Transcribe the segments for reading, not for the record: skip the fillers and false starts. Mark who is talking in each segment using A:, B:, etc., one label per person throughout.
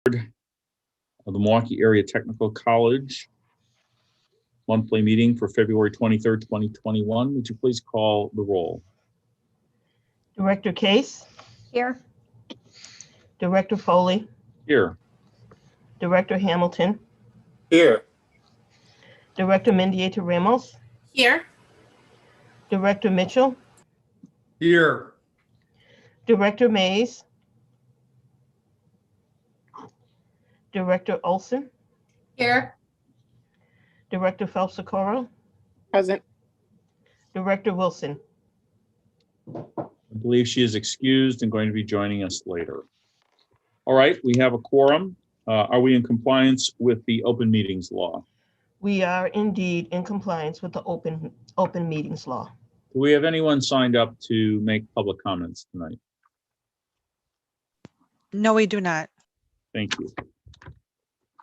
A: of the Milwaukee Area Technical College monthly meeting for February 23rd, 2021. Would you please call the roll?
B: Director Case,
C: Here.
B: Director Foley,
A: Here.
B: Director Hamilton,
D: Here.
B: Director Mendieta Ramos,
C: Here.
B: Director Mitchell,
D: Here.
B: Director Mays, Director Olson,
C: Here.
B: Director Phelps-Socorro,
C: Present.
B: Director Wilson.
A: I believe she is excused and going to be joining us later. All right, we have a quorum. Are we in compliance with the open meetings law?
B: We are indeed in compliance with the open meetings law.
A: Do we have anyone signed up to make public comments tonight?
E: No, we do not.
A: Thank you.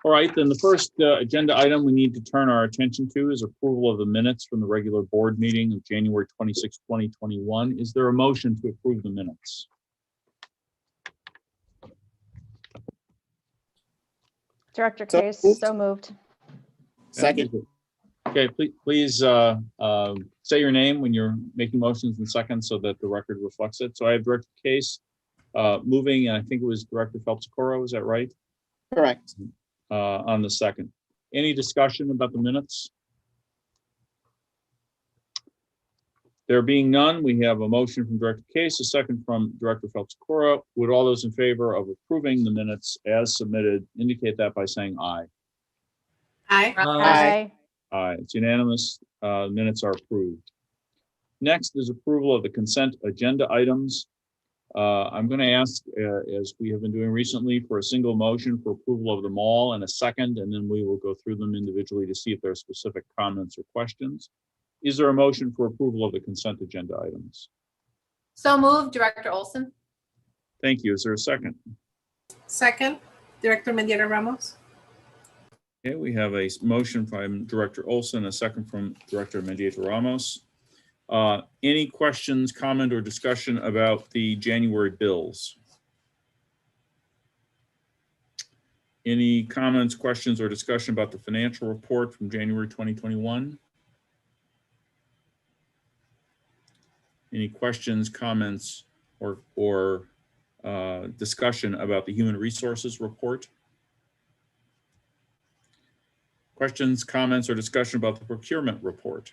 A: All right, then the first agenda item we need to turn our attention to is approval of the minutes from the regular board meeting of January 26, 2021. Is there a motion to approve the minutes?
C: Director
D: So
C: Case,
D: moved.
C: so moved.
D: Second.
A: Okay, please say your name when you're making motions in seconds so that the record reflects it. So I have Director Case moving, and I think it was Director Phelps-Socorro, is that right?
D: Correct.
A: On the second. Any discussion about the minutes? There being none, we have a motion from Director Case, a second from Director Phelps-Socorro. Would all those in favor of approving the minutes as submitted indicate that by saying aye?
C: Aye.
D: Aye.
A: Aye, it's unanimous. Minutes are approved. Next is approval of the consent agenda items. I'm going to ask, as we have been doing recently, for a single motion for approval of them all and a second, and then we will go through them individually to see if there are specific comments or questions. Is there a motion for approval of the consent agenda items?
F: So moved, Director Olson.
A: Thank you. Is there a second?
F: Second, Director Mendieta Ramos.
A: Okay, we have a motion from Director Olson, a second from Director Mendieta Ramos. Any questions, comment, or discussion about the January bills? Any comments, questions, or discussion about the financial report from January 2021? Any questions, comments, or discussion about the human resources report? Questions, comments, or discussion about the procurement report?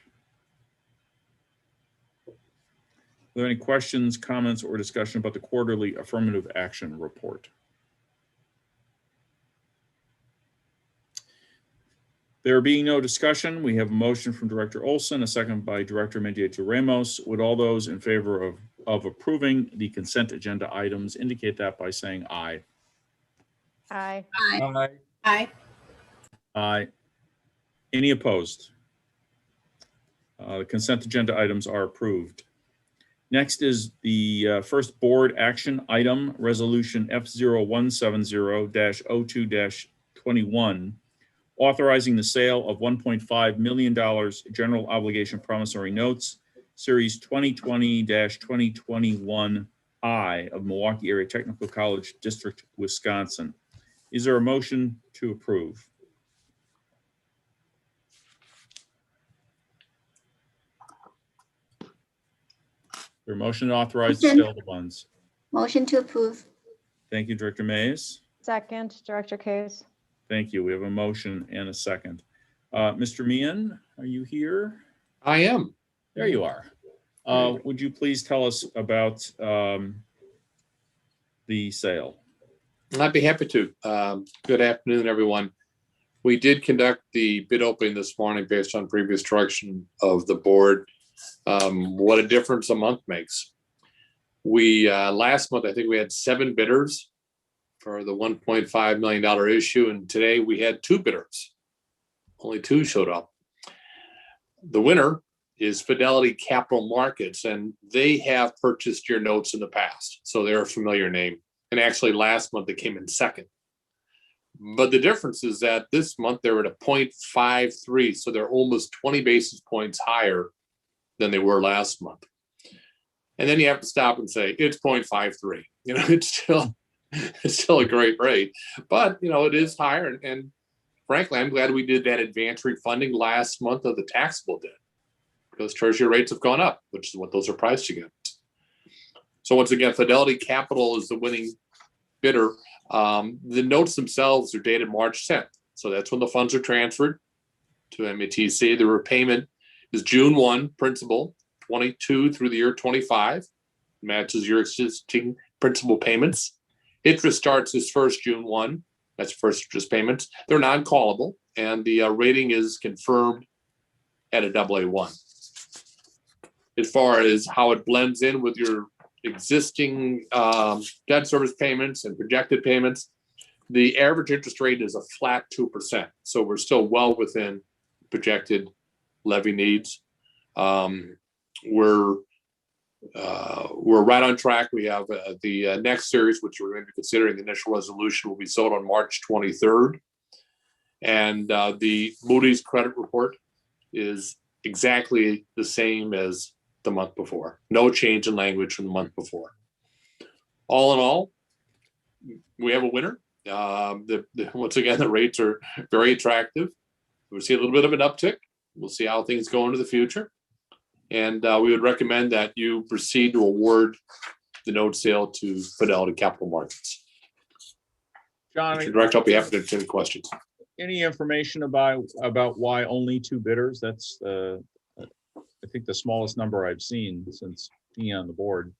A: Are there any questions, comments, or discussion about the quarterly affirmative action report? There being no discussion, we have a motion from Director Olson, a second by Director Mendieta Ramos. Would all those in favor of approving the consent agenda items indicate that by saying aye?
C: Aye.
F: Aye. Aye.
A: Aye. Any opposed? The consent agenda items are approved. Next is the first board action item, Resolution F0170-02-21, authorizing the sale of $1.5 million general obligation promissory notes, Series 2020-2021I of Milwaukee Area Technical College District, Wisconsin. Is there a motion to approve? Your motion to authorize the sale of the funds.
G: Motion to approve.
A: Thank you, Director Mays.
C: Second, Director Case.
A: Thank you. We have a motion and a second. Mr. Meehan, are you here?
D: I am.
A: There you are. Would you please tell us about the sale?
D: I'd be happy to. Good afternoon, everyone. We did conduct the bid opening this morning based on previous direction of the board. What a difference a month makes. We last month, I think we had 7 bidders for the $1.5 million issue, and today we had 2 bidders. Only 2 showed up. The winner is Fidelity Capital Markets, and they have purchased your notes in the past, so they're a familiar name. And actually last month they came in second. But the difference is that this month they're at a 0.53, so they're almost 20 basis points higher than they were last month. And then you have to stop and say, it's 0.53. You know, it's still It's still a great rate, but it is higher. And frankly, I'm glad we did that advance refunding last month of the taxable debt, because treasury rates have gone up, which is what those are priced against. So once again, Fidelity Capital is the winning bidder. The notes themselves are dated March 10th. So that's when the funds are transferred to METC. The repayment is June 1 principal, 22 through the year 25, matches your existing principal payments. Interest starts this first June 1. That's first interest payments. They're non-callable, and the rating is confirmed at a AA1. As far as how it blends in with your existing debt service payments and projected payments, the average interest rate is a flat 2%. So we're still well within projected levy needs. We're right on track. We have the next series, which we're going to be considering the initial resolution, will be sold on March 23rd. And the Moody's credit report is exactly the same as the month before. No change in language from the month before. All in all, we have a winner. Once again, the rates are very attractive. We'll see a little bit of an uptick. We'll see how things go into the future. And we would recommend that you proceed to award the note sale to Fidelity Capital Markets.
A: John,
D: Mr. Director, I'll be happy to answer any questions.
A: any information about why only 2 bidders? That's I think the smallest number I've seen since being on the board.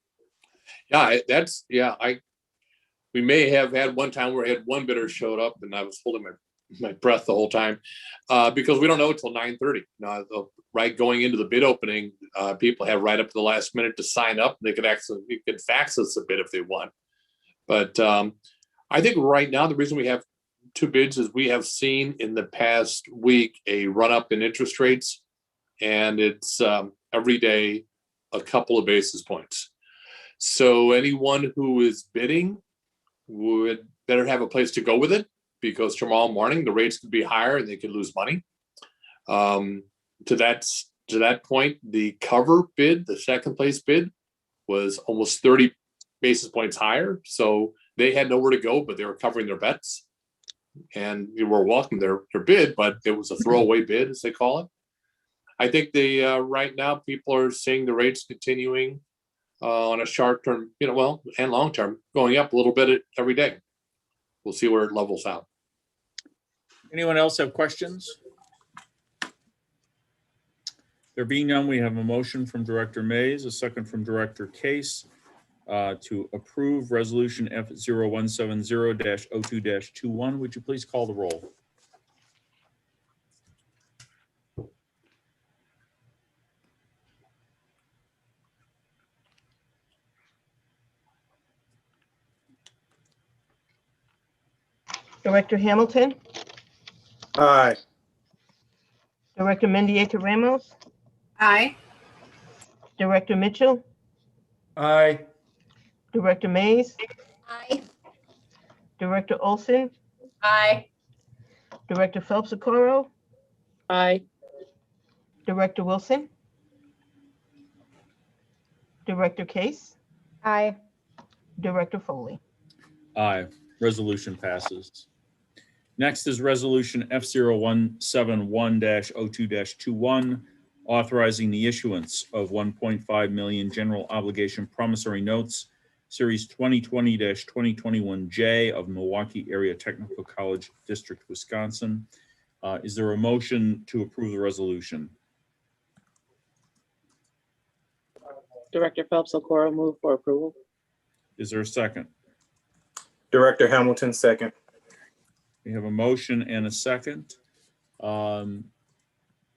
D: Yeah, we may have had one time where I had 1 bidder showed up, and I was holding my breath the whole time because we don't know until 9:30. Right going into the bid opening, people have right up to the last minute to sign up. You could fax us a bid if they want. But I think right now the reason we have 2 bids is we have seen in the past week a run up in interest rates, and it's every day a couple of basis points. So anyone who is bidding would better have a place to go with it, because tomorrow morning the rates could be higher and they could lose money. To that point, the cover bid, the second place bid, was almost 30 basis points higher. So they had nowhere to go, but they were covering their bets, and you were welcome their bid, but it was a throwaway bid, as they call it. I think right now people are seeing the rates continuing on a short term, and long term, going up a little bit every day. We'll see where it levels out.
A: Anyone else have questions? There being none, we have a motion from Director Mays, a second from Director Case to approve Resolution F0170-02-21. Would you please call the roll?
B: Director Hamilton,
E: Aye.
B: Director Mendieta Ramos,
F: Aye.
B: Director Mitchell,
E: Aye.
B: Director Mays,
F: Aye.
B: Director Olson,
F: Aye.
B: Director Phelps Okoro,
C: Aye.
B: Director Wilson, Director Case,
C: Aye.
B: Director Foley.
A: Aye. Resolution passes. Next is Resolution F0171-02-21, authorizing the issuance of 1.5 million general obligation promissory notes, Series 2020-2021J of Milwaukee Area Technical College District, Wisconsin. Is there a motion to approve the resolution?
G: Director Phelps Okoro move for approval.
A: Is there a second?
E: Director Hamilton, second.
A: We have a motion and a second.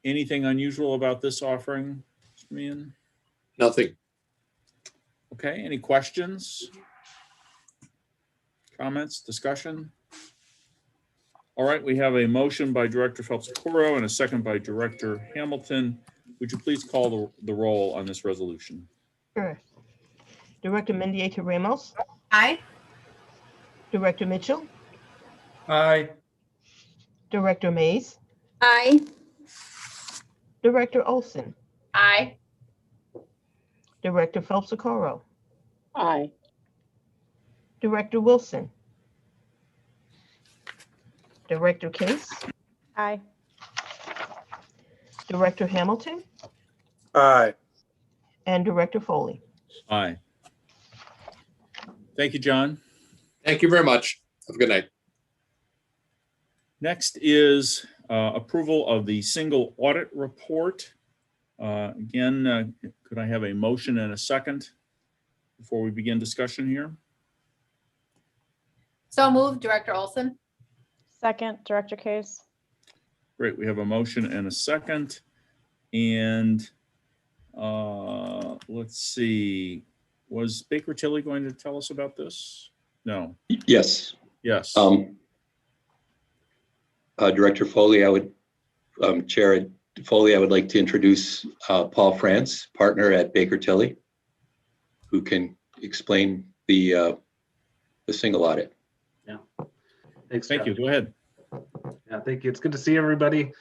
A: Anything unusual about this offering, Mr. Meehan?
D: Nothing.
A: Okay, any questions? Comments, discussion? All right, we have a motion by Director Phelps Okoro and a second by Director Hamilton. Would you please call the roll on this resolution?
B: Sure. Director Mendieta Ramos,
F: Aye.
B: Director Mitchell,
E: Aye.
B: Director Mays,
F: Aye.
B: Director Olson,
F: Aye.
B: Director Phelps Okoro,
G: Aye.
B: Director Wilson, Director Case,
C: Aye.
B: Director Hamilton,
E: Aye.
B: and Director Foley.
A: Aye. Thank you, John.
D: Thank you very much. Have a good night.
A: Next is approval of the single audit report. Again, could I have a motion and a second before we begin discussion here?
F: So moved, Director Olson.
C: Second, Director Case.
A: Great, we have a motion and a second. And let's see, was Baker Tilly going to tell us about this? No.
H: Yes.
A: Yes.
H: Director Foley, Chair Foley, I would like to introduce Paul France, partner at Baker Tilly, who can explain the single audit.
I: Yeah. Thanks.
A: Thank you.
I: Jeff.
A: Go ahead.
I: Yeah, thank you. It's good to see everybody.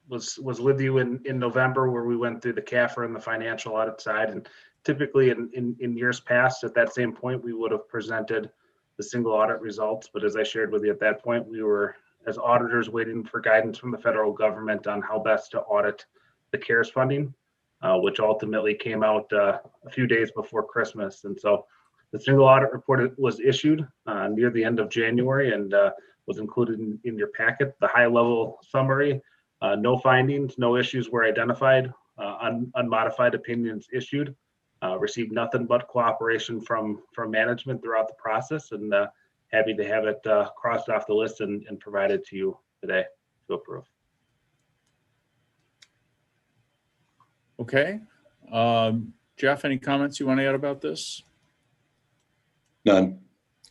I: Was with you in November where we went through the CAFR and the financial audit side. And typically in years past, at that same point, we would have presented the single audit results. But as I shared with you at that point, we were, as auditors, waiting for guidance from the federal government on how best to audit the CARES funding, which ultimately came out a few days before Christmas. And so the single audit report was issued near the end of January and was included in your packet. The high level summary, no findings, no issues were identified, unmodified opinions issued, received nothing but cooperation from management throughout the process, and happy to have it crossed off the list and provided to you today to approve.
A: Okay. Jeff, any comments you want to add about this?
H: None.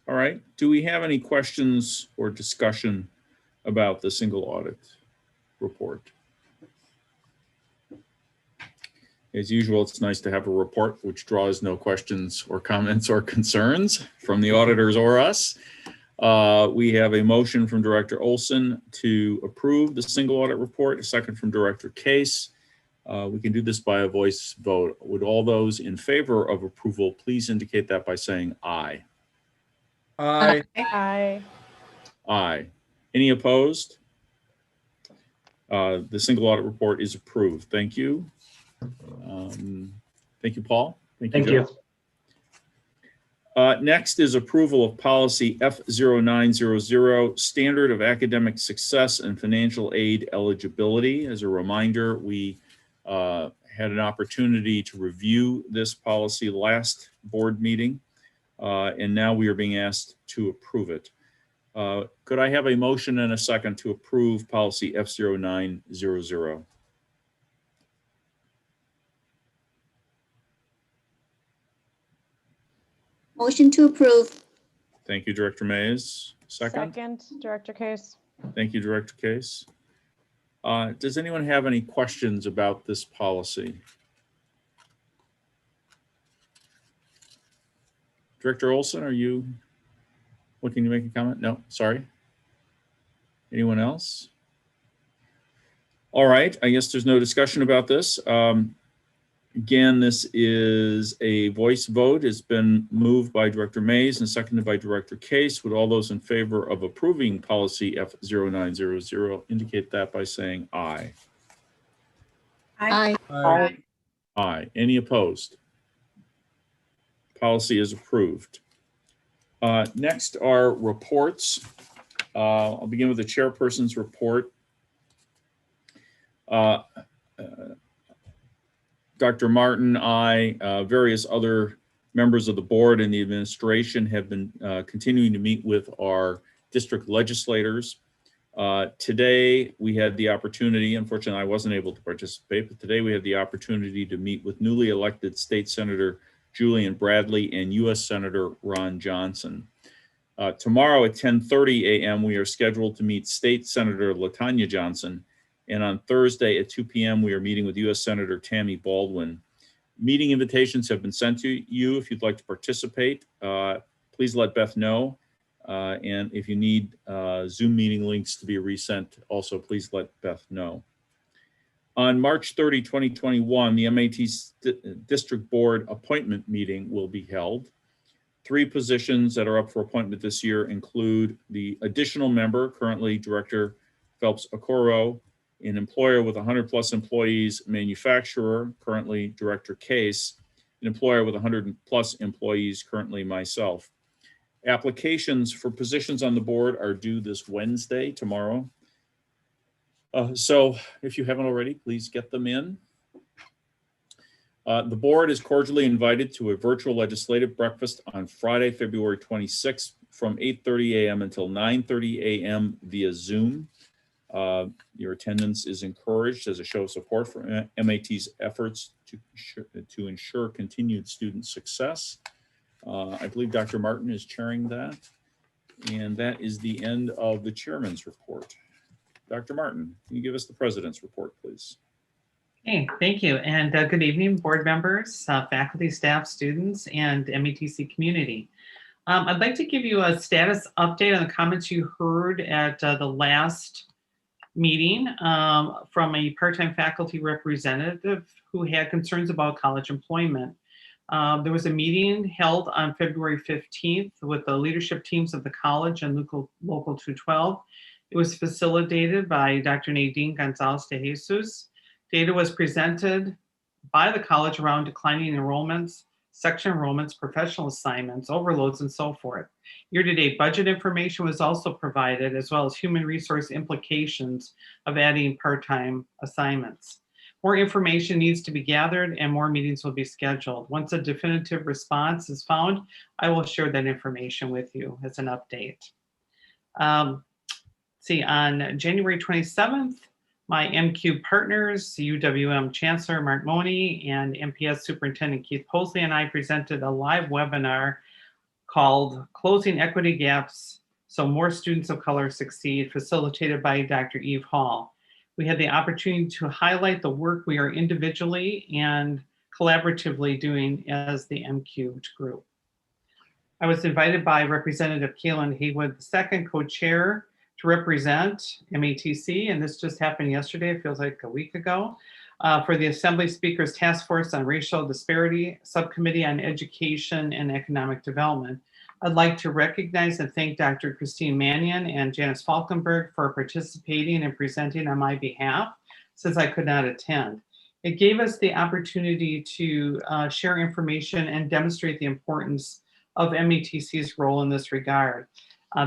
A: All right. Do we have any questions or discussion about the single audit report? As usual, it's nice to have a report which draws no questions or comments or concerns from the auditors or us. We have a motion from Director Olson to approve the single audit report, a second from Director Case. We can do this by a voice vote. Would all those in favor of approval please indicate that by saying aye?
E: Aye.
C: Aye.
A: Aye. Any opposed? The single audit report is approved. Thank you. Thank you, Paul.
I: Thank
A: Joe.
I: you.
A: Next is approval of policy F0900, Standard of Academic Success and Financial Aid Eligibility. As a reminder, we had an opportunity to review this policy last board meeting, and now we are being asked to approve it. Could I have a motion and a second to approve policy F0900?
F: Motion to approve.
A: Thank you, Director Mays. Second.
C: Second, Director Case.
A: Thank you, Director Case. Does anyone have any questions about this policy? Director Olson, are you looking to make a comment? No, sorry. Anyone else? All right, I guess there's no discussion about this. Again, this is a voice vote. It's been moved by Director Mays and seconded by Director Case. Would all those in favor of approving policy F0900 indicate that by saying aye?
F: Aye.
E: Aye.
A: Aye. Any opposed? Policy is approved. Next are reports. I'll begin with the chairperson's report. Dr. Martin, various other members of the board and the administration have been continuing to meet with our district legislators. Today, we had the opportunity, unfortunately, I wasn't able to participate, but today we had the opportunity to meet with newly elected State Senator Julian Bradley and U.S. Senator Ron Johnson. Tomorrow at 10:30 a.m., we are scheduled to meet State Senator LaTanya Johnson. And on Thursday at 2 p.m., we are meeting with U.S. Senator Tammy Baldwin. Meeting invitations have been sent to you. If you'd like to participate, please let Beth know. And if you need Zoom meeting links to be resent, also please let Beth know. On March 30, 2021, the MAT District Board appointment meeting will be held. Three positions that are up for appointment this year include the additional member, currently Director Phelps Okoro, an employer with 100+ employees, manufacturer, currently Director Case, an employer with 100+ employees, currently myself. Applications for positions on the board are due this Wednesday, tomorrow. So if you haven't already, please get them in. The board is cordially invited to a virtual legislative breakfast on Friday, February 26th from 8:30 a.m. until 9:30 a.m. via Zoom. Your attendance is encouraged as a show of support for MAT's efforts to ensure continued student success. I believe Dr. Martin is chairing that. And that is the end of the chairman's report. Dr. Martin, can you give us the president's report, please?
J: Hey, thank you. And good evening, board members, faculty, staff, students, and MATC community. I'd like to give you a status update on the comments you heard at the last meeting from a part-time faculty representative who had concerns about college employment. There was a meeting held on February 15th with the leadership teams of the college and Local 212. It was facilitated by Dr. Nadine Gonzalez de Jesus. Data was presented by the college around declining enrollments, section enrollments, professional assignments, overloads, and so forth. Year-to-date budget information was also provided, as well as human resource implications of adding part-time assignments. More information needs to be gathered and more meetings will be scheduled. Once a definitive response is found, I will share that information with you as an update. On January 27th, my MQ partners, UWM Chancellor Mark Money and MPS Superintendent Keith Posley and I presented a live webinar called Closing Equity Gaps So More Students of Color Succeed, facilitated by Dr. Eve Hall. We had the opportunity to highlight the work we are individually and collaboratively doing as the MQ group. I was invited by Representative Kaylin Haywood II, co-chair, to represent MATC, and this just happened yesterday, it feels like a week ago, for the Assembly Speaker's Task Force on Racial Disparity, Subcommittee on Education and Economic Development. I'd like to recognize and thank Dr. Christine Mannion and Janice Falkenberg for participating and presenting on my behalf, since I could not attend. It gave us the opportunity to share information and demonstrate the importance of MATC's role in this regard.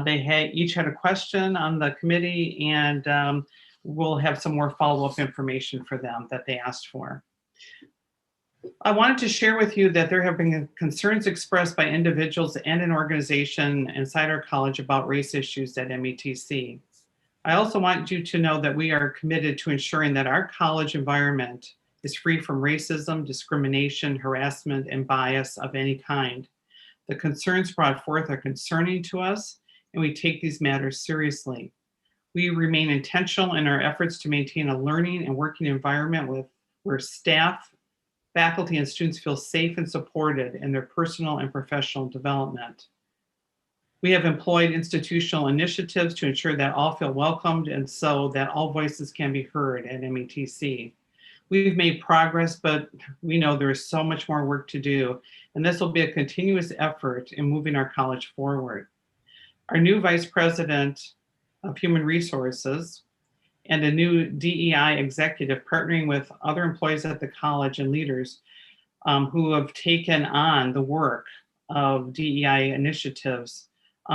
J: They each had a question on the committee, and we'll have some more follow-up information for them that they asked for. I wanted to share with you that there have been concerns expressed by individuals and an organization inside our college about race issues at MATC. I also want you to know that we are committed to ensuring that our college environment is free from racism, discrimination, harassment, and bias of any kind. The concerns brought forth are concerning to us, and we take these matters seriously. We remain intentional in our efforts to maintain a learning and working environment where staff, faculty, and students feel safe and supported in their personal and professional development. We have employed institutional initiatives to ensure that all feel welcomed and so that all voices can be heard at MATC. We've made progress, but we know there is so much more work to do, and this will be a continuous effort in moving our college forward. Our new Vice President of Human Resources and a new DEI executive partnering with other employees at the college and leaders who have taken on the work of DEI initiatives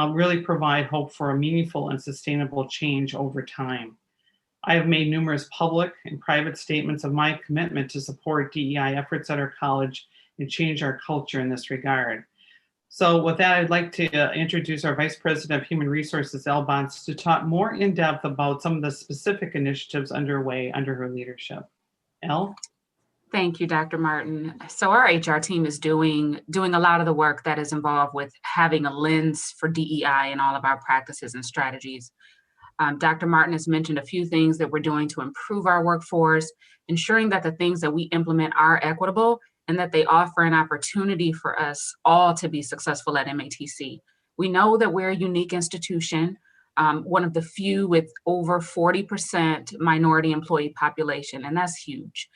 J: really provide hope for a meaningful and sustainable change over time. I have made numerous public and private statements of my commitment to support DEI efforts at our college and change our culture in this regard. So with that, I'd like to introduce our Vice President of Human Resources, Elle Bonds, to talk more in depth about some of the specific initiatives underway under her leadership. Elle?
K: Thank you, Dr. Martin. So our HR team is doing a lot of the work that is involved with having a lens for DEI in all of our practices and strategies. Dr. Martin has mentioned a few things that we're doing to improve our workforce, ensuring that the things that we implement are equitable and that they offer an opportunity for us all to be successful at MATC. We know that we're a unique institution, one of the few with over 40% minority employee population, and that's huge.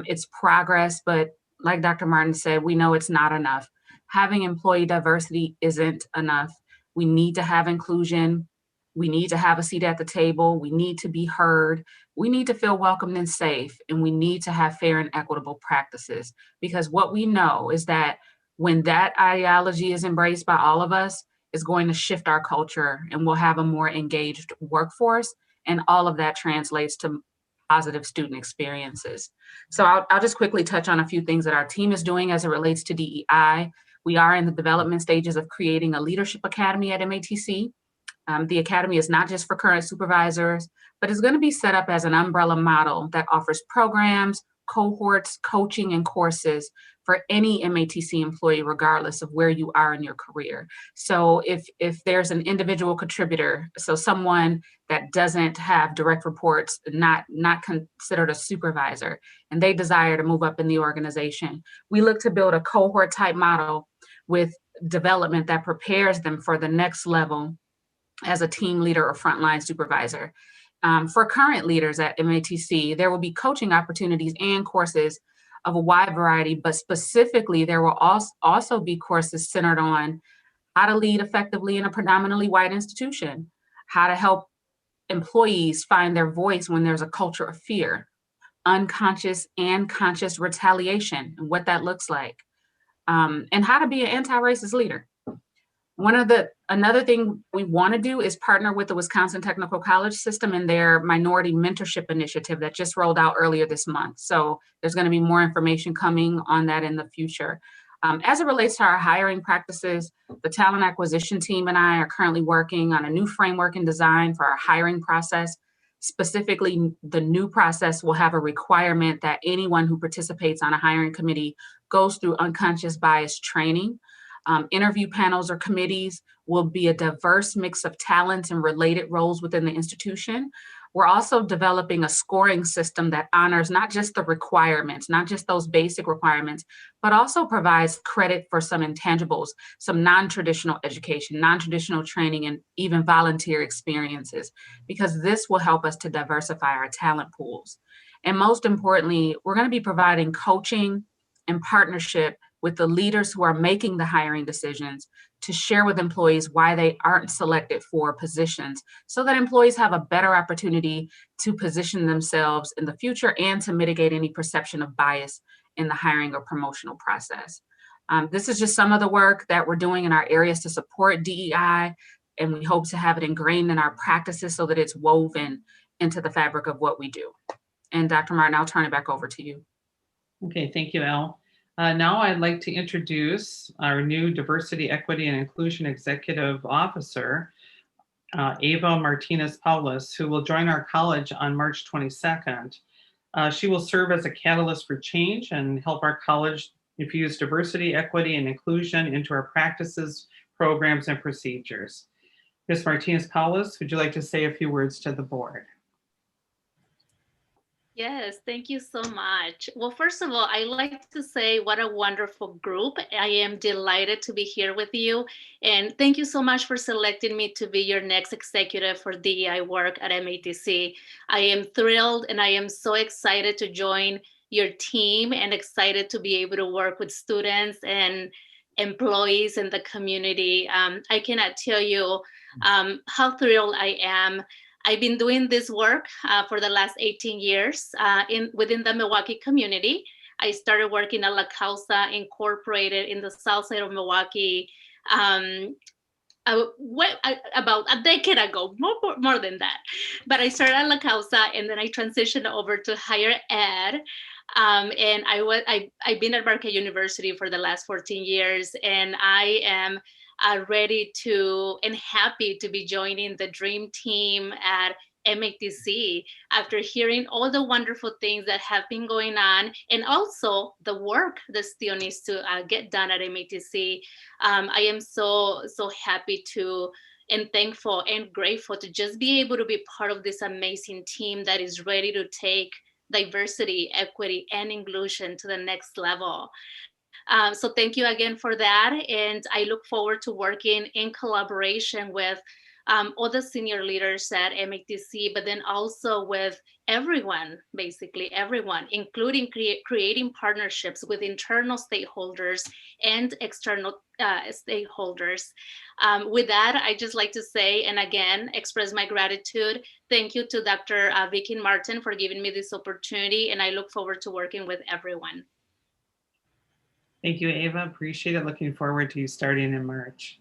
K: It's progress, but like Dr. Martin said, we know it's not enough. having employee diversity isn't enough. We need to have inclusion. We need to have a seat at the table. We need to be heard. We need to feel welcomed and safe, and we need to have fair and equitable practices, because what we know is that when that ideology is embraced by all of us, it's going to shift our culture, and we'll have a more engaged workforce, and all of that translates to positive student experiences. So I'll just quickly touch on a few things that our team is doing as it relates to DEI. We are in the development stages of creating a leadership academy at MATC. The academy is not just for current supervisors, but it's going to be set up as an umbrella model that offers programs, cohorts, coaching, and courses for any MATC employee, regardless of where you are in your career. So if there's an individual contributor, so someone that doesn't have direct reports, not considered a supervisor, and they desire to move up in the organization, we look to build a cohort type model with development that prepares them for the next level as a team leader or frontline supervisor. For current leaders at MATC, there will be coaching opportunities and courses of a wide variety, but specifically there will also be courses centered on how to lead effectively in a predominantly white institution, how to help employees find their voice when there's a culture of fear, unconscious and conscious retaliation, and what that looks like, and how to be an anti-racist leader. Another thing we want to do is partner with the Wisconsin Technical College System in their minority mentorship initiative that just rolled out earlier this month. So there's going to be more information coming on that in the future. As it relates to our hiring practices, the talent acquisition team and I are currently working on a new framework and design for our hiring process. Specifically, the new process will have a requirement that anyone who participates on a hiring committee goes through unconscious bias training. Interview panels or committees will be a diverse mix of talents and related roles within the institution. We're also developing a scoring system that honors not just the requirements, not just those basic requirements, but also provides credit for some intangibles, some non-traditional education, non-traditional training, and even volunteer experiences, because this will help us to diversify our talent pools. And most importantly, we're going to be providing coaching and partnership with the leaders who are making the hiring decisions to share with employees why they aren't selected for positions, so that employees have a better opportunity to position themselves in the future and to mitigate any perception of bias in the hiring or promotional process. This is just some of the work that we're doing in our areas to support DEI, and we hope to have it ingrained in our practices so that it's woven into the fabric of what we do. And Dr. Martin, I'll turn it back over to you.
J: Okay, thank you, Elle. Now I'd like to introduce our new Diversity, Equity, and Inclusion Executive Officer, Ava Martinez-Paulus, who will join our college on March 22nd. She will serve as a catalyst for change and help our college infuse diversity, equity, and inclusion into our practices, programs, and procedures. Ms. Martinez-Paulus, would you like to say a few words to the board?
L: Yes, thank you so much. Well, first of all, I like to say what a wonderful group. I am delighted to be here with you. And thank you so much for selecting me to be your next executive for DEI work at MATC. I am thrilled and I am so excited to join your team and excited to be able to work with students and employees in the community. I cannot tell you how thrilled I am. I've been doing this work for the last 18 years within the Milwaukee community. I started working at La Causa Incorporated in the south side of Milwaukee about a decade ago, more than that. But I started at La Causa and then I transitioned over to higher ed. And I've been at Marquette University for the last 14 years, and I am ready to and happy to be joining the dream team at MATC after hearing all the wonderful things that have been going on and also the work that still needs to get done at MATC. I am so happy to and thankful and grateful to just be able to be part of this amazing team that is ready to take diversity, equity, and inclusion to the next level. So thank you again for that. And I look forward to working in collaboration with all the senior leaders at MATC, but then also with everyone, basically everyone, including creating partnerships with internal stakeholders and external stakeholders. With that, I just like to say, and again, express my gratitude. Thank you to Dr. Vicky Martin for giving me this opportunity, and I look forward to working with everyone.
J: Thank you, Ava. Appreciate it. Looking forward to you starting in March.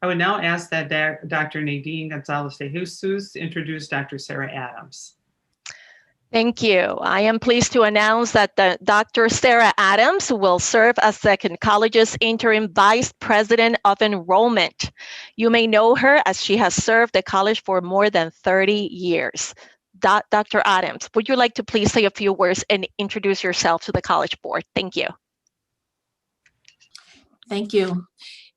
J: I would now ask that Dr. Nadine Gonzalez de Jesus introduce Dr. Sarah Adams.
M: Thank you. I am pleased to announce that Dr. Sarah Adams will serve as the college's interim vice president of enrollment. You may know her as she has served the college for more than 30 years. Dr. Adams, would you like to please say a few words and introduce yourself to the college board? Thank you.
N: Thank you.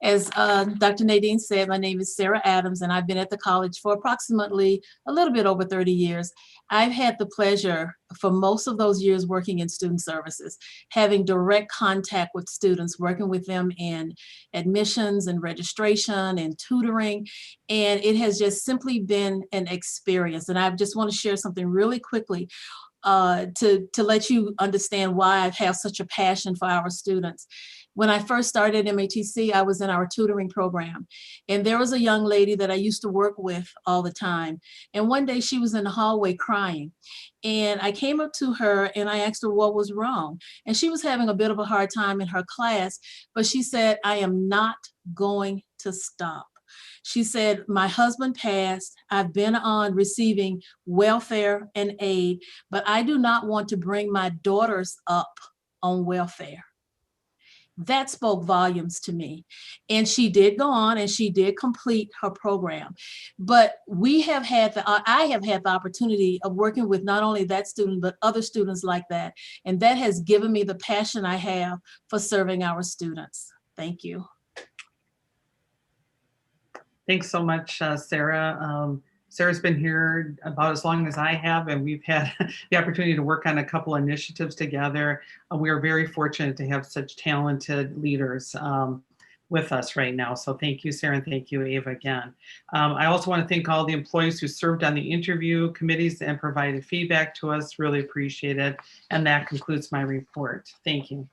N: As Dr. Nadine said, my name is Sarah Adams, and I've been at the college for approximately a little bit over 30 years. I've had the pleasure for most of those years working in student services, having direct contact with students, working with them in admissions and registration and tutoring. And it has just simply been an experience. And I just want to share something really quickly to let you understand why I have such a passion for our students. When I first started at MATC, I was in our tutoring program, and there was a young lady that I used to work with all the time. And one day she was in the hallway crying, and I came up to her and I asked her what was wrong. And she was having a bit of a hard time in her class, but she said, "I am not going to stop." She said, "My husband passed. I've been on receiving welfare and aid, but I do not want to bring my daughters up on welfare." That spoke volumes to me. And she did go on and she did complete her program. But I have had the opportunity of working with not only that student, but other students like that. And that has given me the passion I have for serving our students. Thank you.
J: Thanks so much, Sarah. Sarah's been here about as long as I have, and we've had the opportunity to work on a couple initiatives together. We are very fortunate to have such talented leaders with us right now. So thank you, Sarah, and thank you, Ava, again. I also want to thank all the employees who served on the interview committees and provided feedback to us. Really appreciate it. And that concludes my report. Thank you.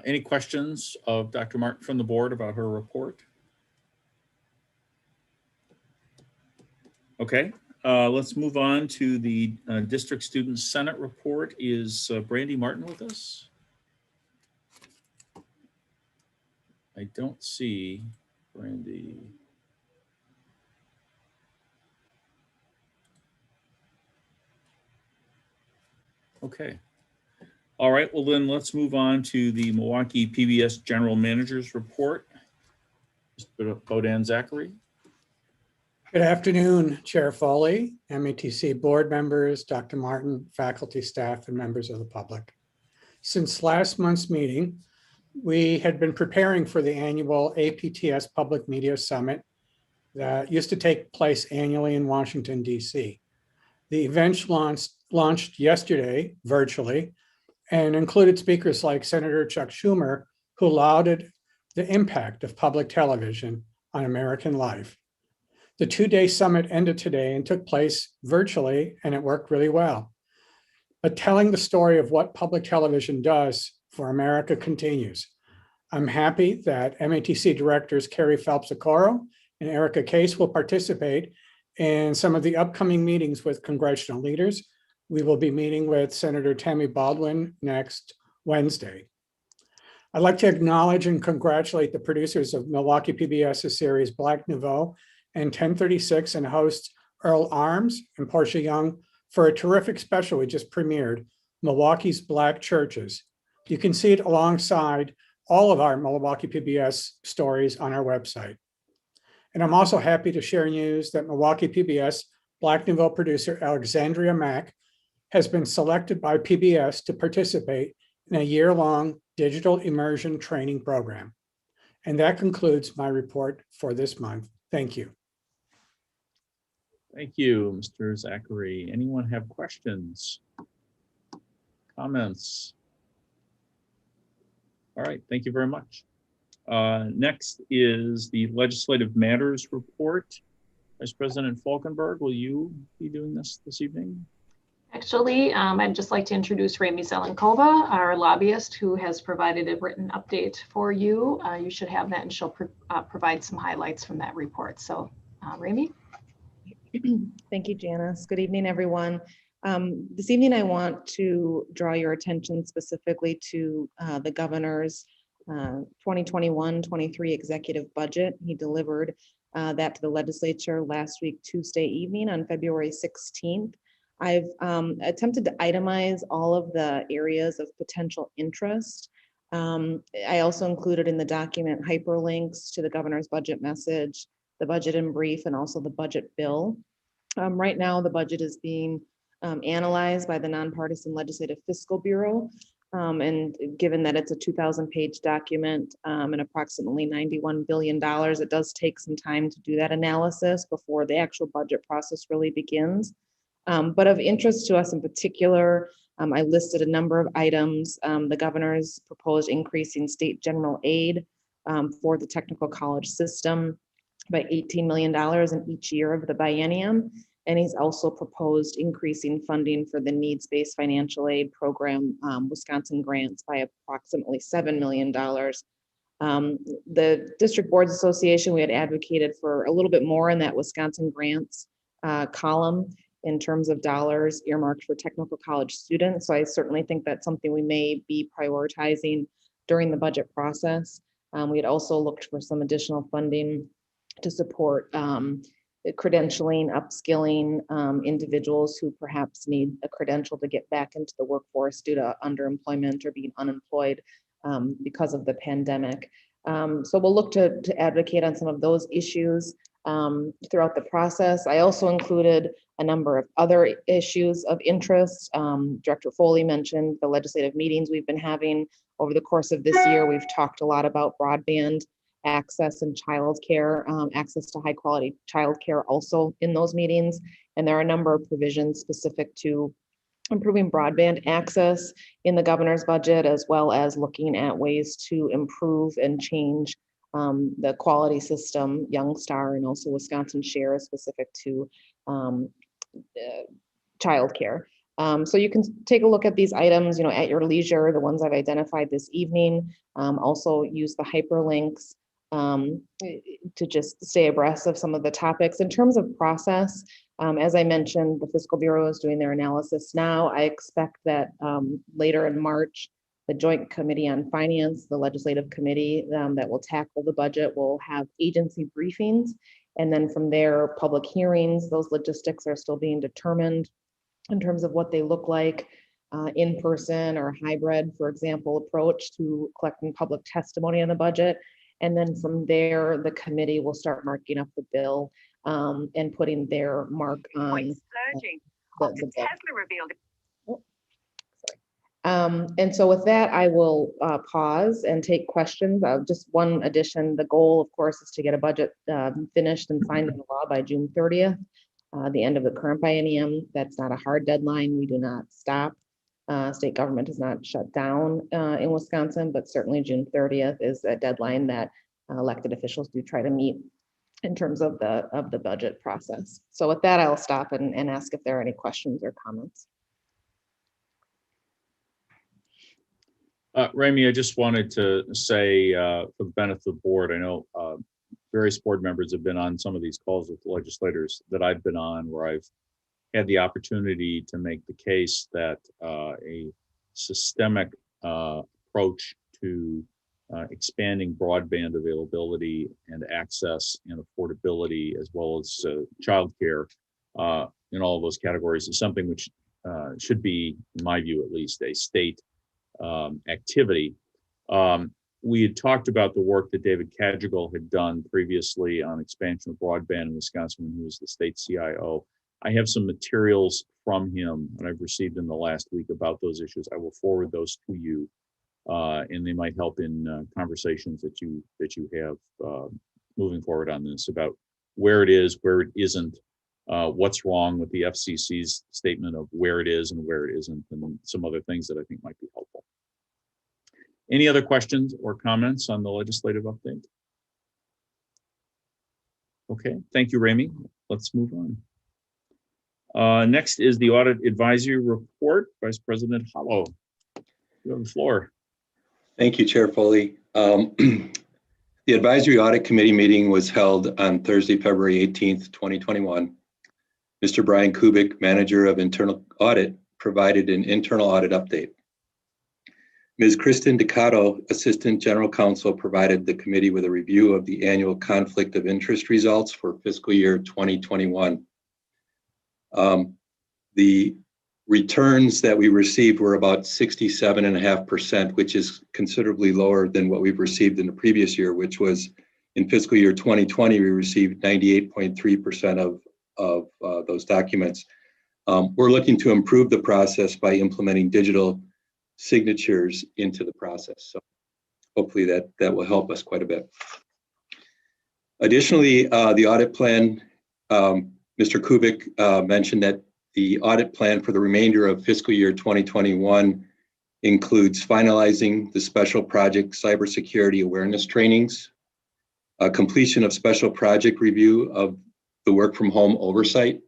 A: Any questions of Dr. Martin from the board about her report? Okay, let's move on to the District Student Senate report. Is Brandy Martin with us? I don't see Brandy. Okay. All right, well then let's move on to the Milwaukee PBS General Manager's report. Mr. Bodan Zachary.
O: Good afternoon, Chair Foley, MATC board members, Dr. Martin, faculty, staff, and members of the public. Since last month's meeting, we had been preparing for the annual APTS Public Media Summit that used to take place annually in Washington, D.C. The event launched yesterday virtually and included speakers like Senator Chuck Schumer, who lauded the impact of public television on American life. The two-day summit ended today and took place virtually, and it worked really well. But telling the story of what public television does for America continues. I'm happy that MATC directors Carrie Phelps-Okoro and Erica Case will participate in some of the upcoming meetings with congressional leaders. We will be meeting with Senator Tammy Baldwin next Wednesday. I'd like to acknowledge and congratulate the producers of Milwaukee PBS's series Black Nouveau and 1036 and hosts Earl Arms and Portia Young for a terrific special we just premiered, Milwaukee's Black Churches. You can see it alongside all of our Milwaukee PBS stories on our website. And I'm also happy to share news that Milwaukee PBS Black Nouveau producer Alexandria Mack has been selected by PBS to participate in a year-long digital immersion training program. And that concludes my report for this month. Thank you.
A: Thank you, Mr. Zachary. Anyone have questions? Comments? All right, thank you very much. Next is the Legislative Matters Report. Vice President Falkenberg, will you be doing this evening?
P: Actually, I'd just like to introduce Rami Zelenkova, our lobbyist, who has provided a written update for you. You should have that, and she'll provide some highlights from that report. So, Rami.
Q: Thank you, Janice. Good evening, everyone. This evening, I want to draw your attention specifically to the governor's 2021-23 executive budget. He delivered that to the legislature last week, Tuesday evening on February 16th. I've attempted to itemize all of the areas of potential interest. I also included in the document hyperlinks to the governor's budget message, the budget in brief, and also the budget bill. Right now, the budget is being analyzed by the Nonpartisan Legislative Fiscal Bureau. And given that it's a 2,000-page document and approximately $91 billion, it does take some time to do that analysis before the actual budget process really begins. But of interest to us in particular, I listed a number of items. The governor's proposed increasing state general aid for the technical college system by $18 million in each year of the biennium. And he's also proposed increasing funding for the needs-based financial aid program, Wisconsin grants, by approximately $7 million. The District Boards Association, we had advocated for a little bit more in that Wisconsin grants column in terms of dollars earmarked for technical college students. So I certainly think that's something we may be prioritizing during the budget process. We had also looked for some additional funding to support credentialing, upskilling individuals who perhaps need a credential to get back into the workforce due to underemployment or being unemployed because of the pandemic. So we'll look to advocate on some of those issues throughout the process. I also included a number of other issues of interest. Director Foley mentioned the legislative meetings we've been having over the course of this year. We've talked a lot about broadband access and childcare, access to high quality childcare also in those meetings. And there are a number of provisions specific to improving broadband access in the governor's budget, as well as looking at ways to improve and change the quality system, Young Star, and also Wisconsin Share specific to childcare. So you can take a look at these items, at your leisure, the ones I've identified this evening. Also use the hyperlinks to just stay abreast of some of the topics. In terms of process, as I mentioned, the Fiscal Bureau is doing their analysis now. I expect that later in March, the Joint Committee on Finance, the legislative committee that will tackle the budget, will have agency briefings. And then from there, public hearings. Those logistics are still being determined in terms of what they look like, in-person or hybrid, for example, approach to collecting public testimony on the budget. And then from there, the committee will start marking up the bill and putting their mark on the bill. And so with that, I will pause and take questions. Just one addition, the goal, of course, is to get a budget finished and signed into law by June 30th, the end of the current biennium. That's not a hard deadline. We do not stop. State government is not shut down in Wisconsin, but certainly June 30th is a deadline that elected officials do try to meet in terms of the budget process. So with that, I'll stop and ask if there are any questions or comments.
A: Rami, I just wanted to say for the benefit of the board, I know various board members have been on some of these calls with legislators that I've been on, where I've had the opportunity to make the case that a systemic approach to expanding broadband availability and access and affordability, as well as childcare in all of those categories, is something which should be, in my view at least, a state activity. We had talked about the work that David Cadrigal had done previously on expansion of broadband in Wisconsin when he was the state CIO. I have some materials from him that I've received in the last week about those issues. I will forward those to you, and they might help in conversations that you have moving forward on this, about where it is, where it isn't, what's wrong with the FCC's statement of where it is and where it isn't, and some other things that I think might be helpful. Any other questions or comments on the legislative update? Okay, thank you, Ramey. Let's move on. Next is the Audit Advisory Report. Vice President Hollow, you have the floor.
H: Thank you, Chair Foley. The Advisory Audit Committee meeting was held on Thursday, February 18th, 2021. Mr. Brian Kubik, Manager of Internal Audit, provided an internal audit update. Ms. Kristen Ducato, Assistant General Counsel, provided the committee with a review of the annual conflict of interest results for fiscal year 2021. The returns that we received were about 67.5%, which is considerably lower than what we've received in the previous year, which was in fiscal year 2020, we received 98.3% of those documents. We're looking to improve the process by implementing digital signatures into the process. So hopefully that will help us quite a bit. Additionally, the audit plan, Mr. Kubik mentioned that the audit plan for the remainder of fiscal year 2021 includes finalizing the special project cybersecurity awareness trainings, completion of special project review of the work from home oversight,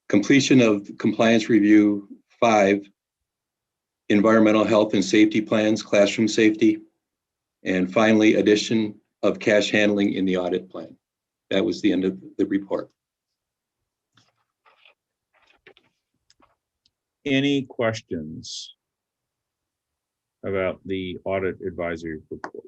H: completion of compliance review 5, environmental health and safety plans, classroom safety, and finally, addition of cash handling in the audit plan. That was the end of the report.
A: Any questions about the Audit Advisory Report?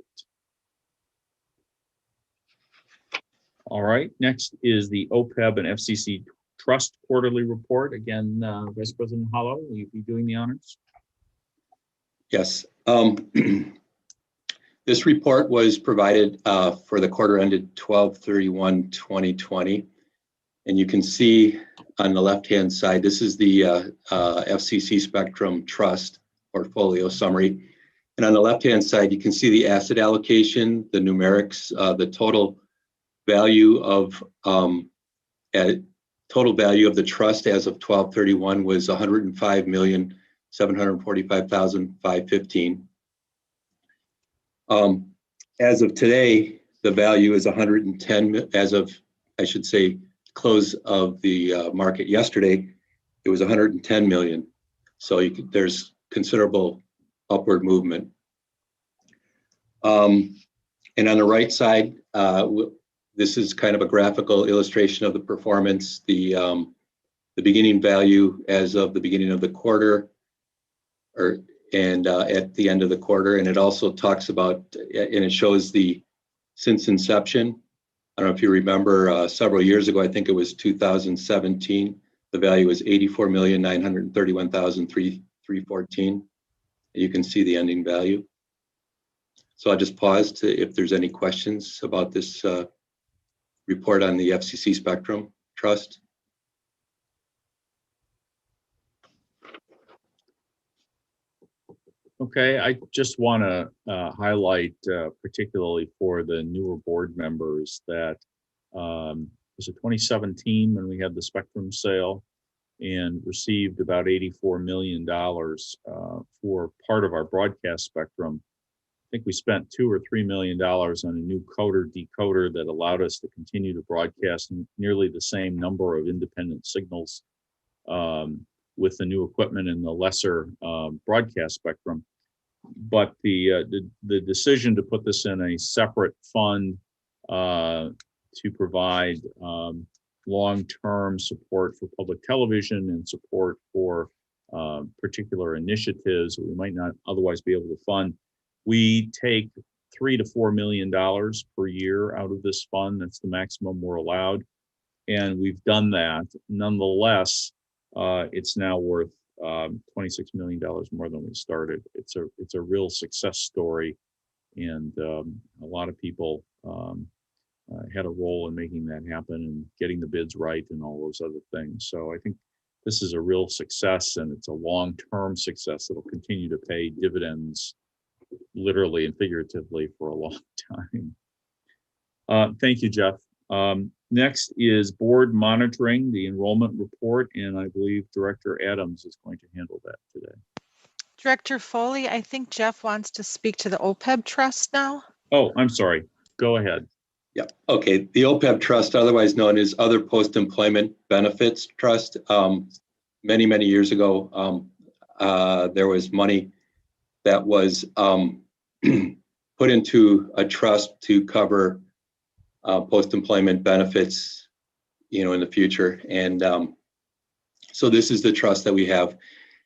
A: All right, next is the OPEB and FCC Trust Quarterly Report. Again, Vice President Hollow, will you be doing the honors?
H: Yes. This report was provided for the quarter ended 12/31/2020. And you can see on the left-hand side, this is the FCC Spectrum Trust portfolio summary. And on the left-hand side, you can see the asset allocation, the numerics, the total value of the trust as of 12/31 was 105,745,515. As of today, the value is 110. As of, I should say, close of the market yesterday, it was 110 million. So there's considerable upward movement. And on the right side, this is kind of a graphical illustration of the performance. The beginning value as of the beginning of the quarter, and at the end of the quarter, and it also talks about, and it shows the since inception. I don't know if you remember several years ago, I think it was 2017, the value was 84,931,314. You can see the ending value. So I'll just pause if there's any questions about this report on the FCC Spectrum Trust.
A: Okay, I just want to highlight, particularly for the newer board members, that it was 2017 when we had the Spectrum sale and received about $84 million for part of our broadcast spectrum. I think we spent $2 or $3 million on a new decoder that allowed us to continue to broadcast nearly the same number of independent signals with the new equipment and the lesser broadcast spectrum. But the decision to put this in a separate fund to provide long-term support for public television and support for particular initiatives we might not otherwise be able to fund. We take $3 to $4 million per year out of this fund. That's the maximum we're allowed. And we've done that. Nonetheless, it's now worth $26 million more than we started. It's a real success story. And a lot of people had a role in making that happen and getting the bids right and all those other things. So I think this is a real success, and it's a long-term success that'll continue to pay dividends literally and figuratively for a long time. Thank you, Jeff. Next is board monitoring, the enrollment report, and I believe Director Adams is going to handle that today.
R: Director Foley, I think Jeff wants to speak to the OPEB trust now.
A: Oh, I'm sorry. Go ahead.
H: Yeah, okay. The OPEB trust, otherwise known as Other Post-Employment Benefits Trust, many, many years ago, there was money that was put into a trust to cover post-employment benefits, in the future. And so this is the trust that we have.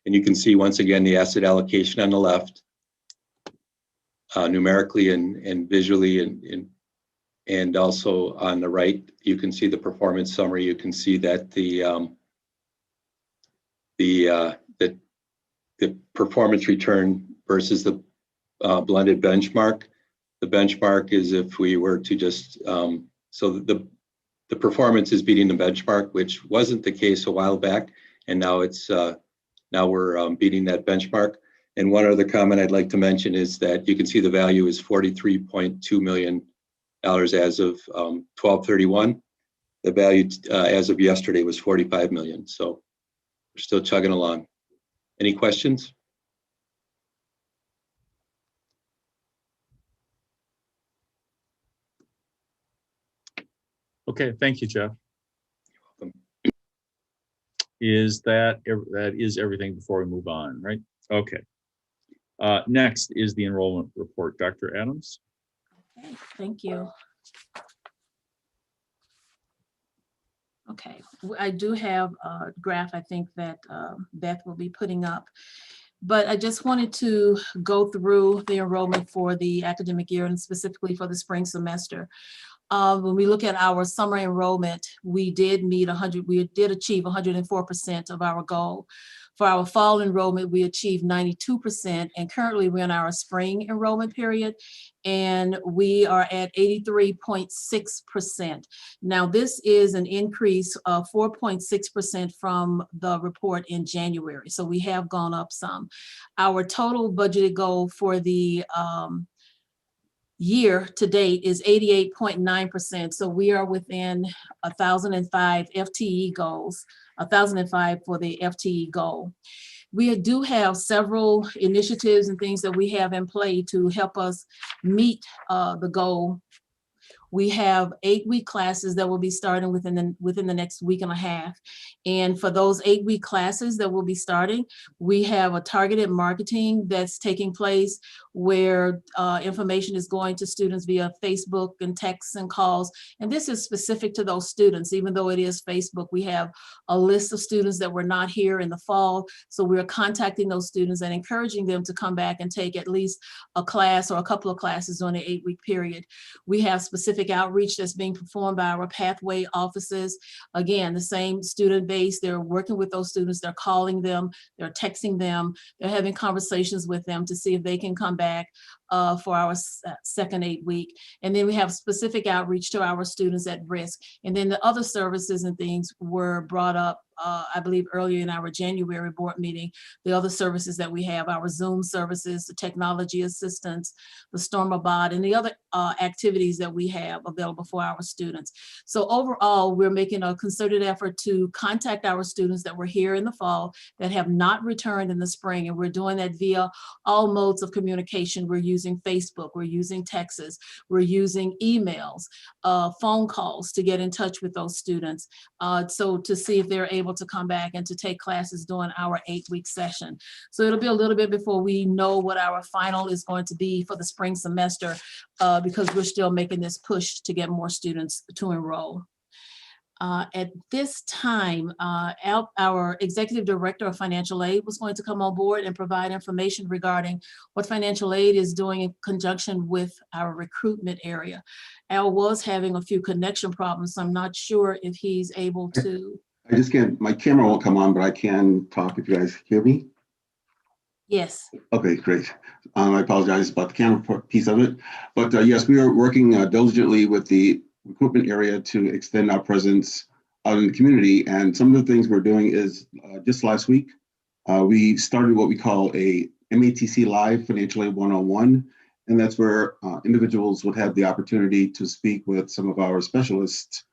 H: And you can see, once again, the asset allocation on the left, numerically and visually, and also on the right, you can see the performance summary. You can see that the performance return versus the blended benchmark. The benchmark is if we were to just, so the performance is beating the benchmark, which wasn't the case a while back. And now now we're beating that benchmark. And one other comment I'd like to mention is that you can see the value is $43.2 million as of 12/31. The value as of yesterday was 45 million. So we're still chugging along. Any questions?
A: Okay, thank you, Jeff.
H: You're welcome.
A: That is everything before we move on, right? Okay. Next is the enrollment report. Dr. Adams.
N: Okay, thank you. Okay, I do have a graph I think that Beth will be putting up, but I just wanted to go through the enrollment for the academic year and specifically for the spring semester. When we look at our summer enrollment, we did achieve 104% of our goal. For our fall enrollment, we achieved 92%, and currently we're in our spring enrollment period, and we are at 83.6%. Now, this is an increase of 4.6% from the report in January, so we have gone up some. Our total budgeted goal for the year to date is 88.9%. So we are within 1,005 FTE goals, 1,005 for the FTE goal. We do have several initiatives and things that we have in play to help us meet the goal. We have 8-week classes that will be starting within the next week and a half. And for those 8-week classes that will be starting, we have a targeted marketing that's taking place where information is going to students via Facebook and texts and calls. And this is specific to those students. Even though it is Facebook, we have a list of students that were not here in the fall. So we're contacting those students and encouraging them to come back and take at least a class or a couple of classes during the 8-week period. We have specific outreach that's being performed by our pathway offices. Again, the same student base, they're working with those students, they're calling them, they're texting them, they're having conversations with them to see if they can come back for our second 8-week. And then we have specific outreach to our students at risk. And then the other services and things were brought up I believe earlier in our January board meeting, the other services that we have, our Zoom services, the technology assistance, the StormBot, and the other activities that we have available for our students. So overall, we're making a concerted effort to contact our students that were here in the fall that have not returned in the spring, and we're doing that via all modes of communication. We're using Facebook, we're using texts, we're using emails, phone calls to get in touch with those students. So to see if they're able to come back and to take classes during our 8-week session. So it'll be a little bit before we know what our final is going to be for the spring semester because we're still making this push to get more students to enroll. At this time, our Executive Director of Financial Aid was going to come on board and provide information regarding what financial aid is doing in conjunction with our recruitment area. Al was having a few connection problems, so I'm not sure if he's able to.
S: I just can't, my camera won't come on, but I can talk if you guys hear me.
N: Yes.
S: Okay, great. I apologize about the camera piece of it. But yes, we are working diligently with the recruitment area to extend our presence out in the community. And some of the things we're doing is just last week, we started what we call a MATC Live Financial Aid 101. And that's where individuals would have the opportunity to speak with some of our specialists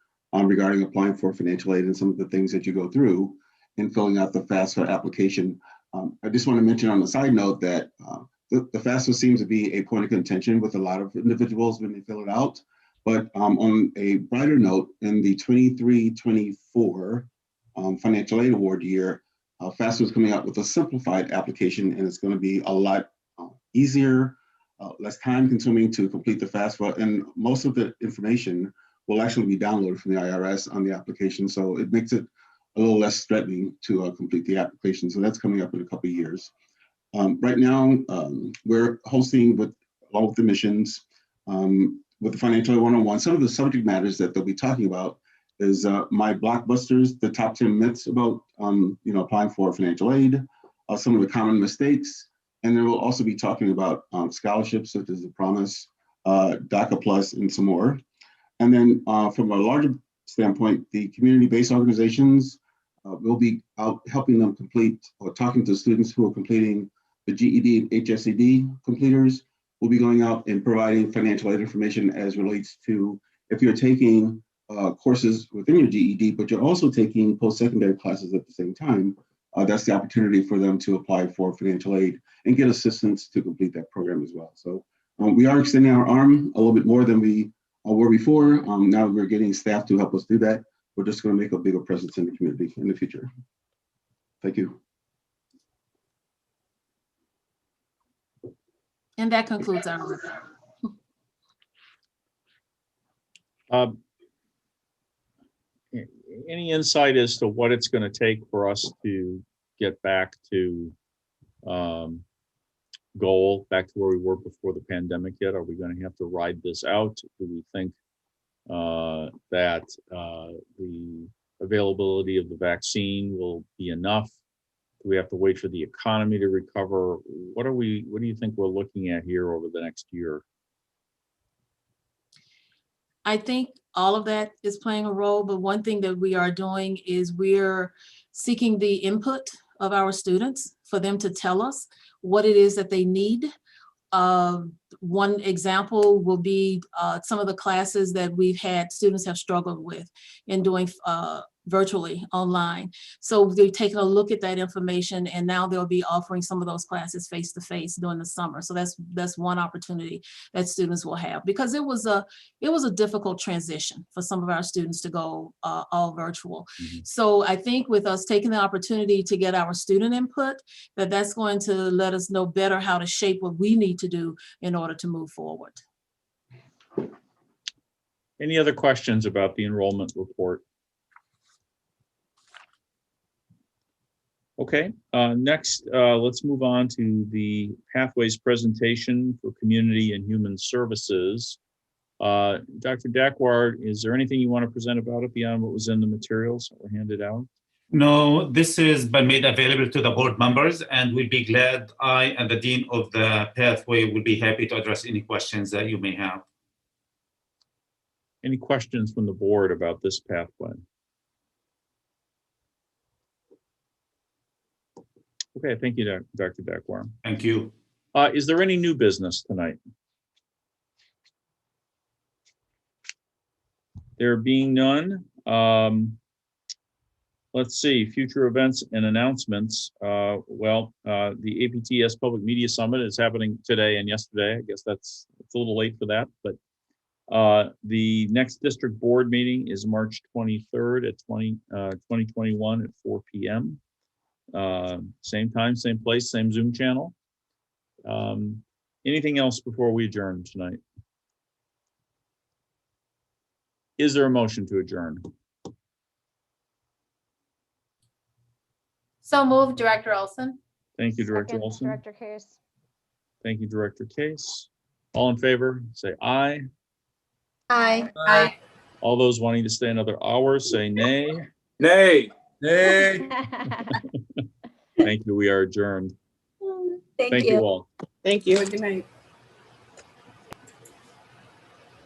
S: regarding applying for financial aid and some of the things that you go through in filling out the FAFSA application I just want to mention on a side note that the FAFSA seems to be a point of contention with a lot of individuals when they fill it out. But on a brighter note, in the 23-24 financial aid award year, FAFSA is coming out with a simplified application, and it's going to be a lot easier, less time consuming to complete the FAFSA, and most of the information will actually be downloaded from the IRS on the application. So it makes it a little less threatening to complete the application. So that's coming up in a couple of years. Right now, we're hosting along with the missions, with the Financial Aid 101, some of the subject matters that they'll be talking about is my blockbusters, the top 10 myths about applying for financial aid, some of the common mistakes, and then we'll also be talking about scholarships such as the Promise, DACA Plus, and some more. And then from a larger standpoint, the community-based organizations will be out helping them complete or talking to students who are completing the GED and HSED completers. We'll be going out and providing financial aid information as relates to if you're taking courses within your GED, but you're also taking post-secondary classes at the same time. That's the opportunity for them to apply for financial aid and get assistance to complete that program as well. So we are extending our arm a little bit more than we were before. Now we're getting staff to help us do that. We're just going to make a bigger presence in the community in the future. Thank you.
N: And that concludes our report.
A: Any insight as to what it's going to take for us to get back to goal, back to where we were before the pandemic yet? Are we going to have to ride this out? Do we think that the availability of the vaccine will be enough? Do we have to wait for the economy to recover? What do you think we're looking at here over the next year?
N: I think all of that is playing a role, but one thing that we are doing is we're seeking the input of our students for them to tell us what it is that they need. One example will be some of the classes that we've had students have struggled with in doing virtually online. So they've taken a look at that information, and now they'll be offering some of those classes face-to-face during the summer. So that's one opportunity that students will have, because it was a difficult transition for some of our students to go all virtual. Mm-hmm. So I think with us taking the opportunity to get our student input, that's going to let us know better how to shape what we need to do in order to move forward.
A: Any other questions about the enrollment report? Okay, next, let's move on to the Pathways presentation for Community and Human Services. Dr. Dakwar, is there anything you want to present about it beyond what was in the materials that were handed out?
T: No, this has been made available to the board members, and we'll be glad, I and the Dean of the Pathway will be happy to address any questions that you may have.
A: Any questions from the board about this pathway? Okay, thank you, Dr. Dakwar.
T: Thank you.
A: Is there any new business tonight? There being none, let's see, future events and announcements. The APTS Public Media Summit is happening today and yesterday. I guess it's a little late for that, but the next district board meeting is March 23rd at 2021 at 4 p.m. Same time, same place, same Zoom channel. Anything else before we adjourn tonight? Is there a motion to adjourn?
F: So moved, Director Olson.
A: Thank you, Director
C: Second,
A: Olson.
C: Director Case.
A: Thank you, Director Case. All in favor, say aye.
F: Aye.
E: Aye.
A: All those wanting to stay another hour, say nay.
E: Nay. Nay.
A: Thank you. We are adjourned.
F: Thank
A: Thank
F: you.
A: you all.
G: Thank you.
F: Good night.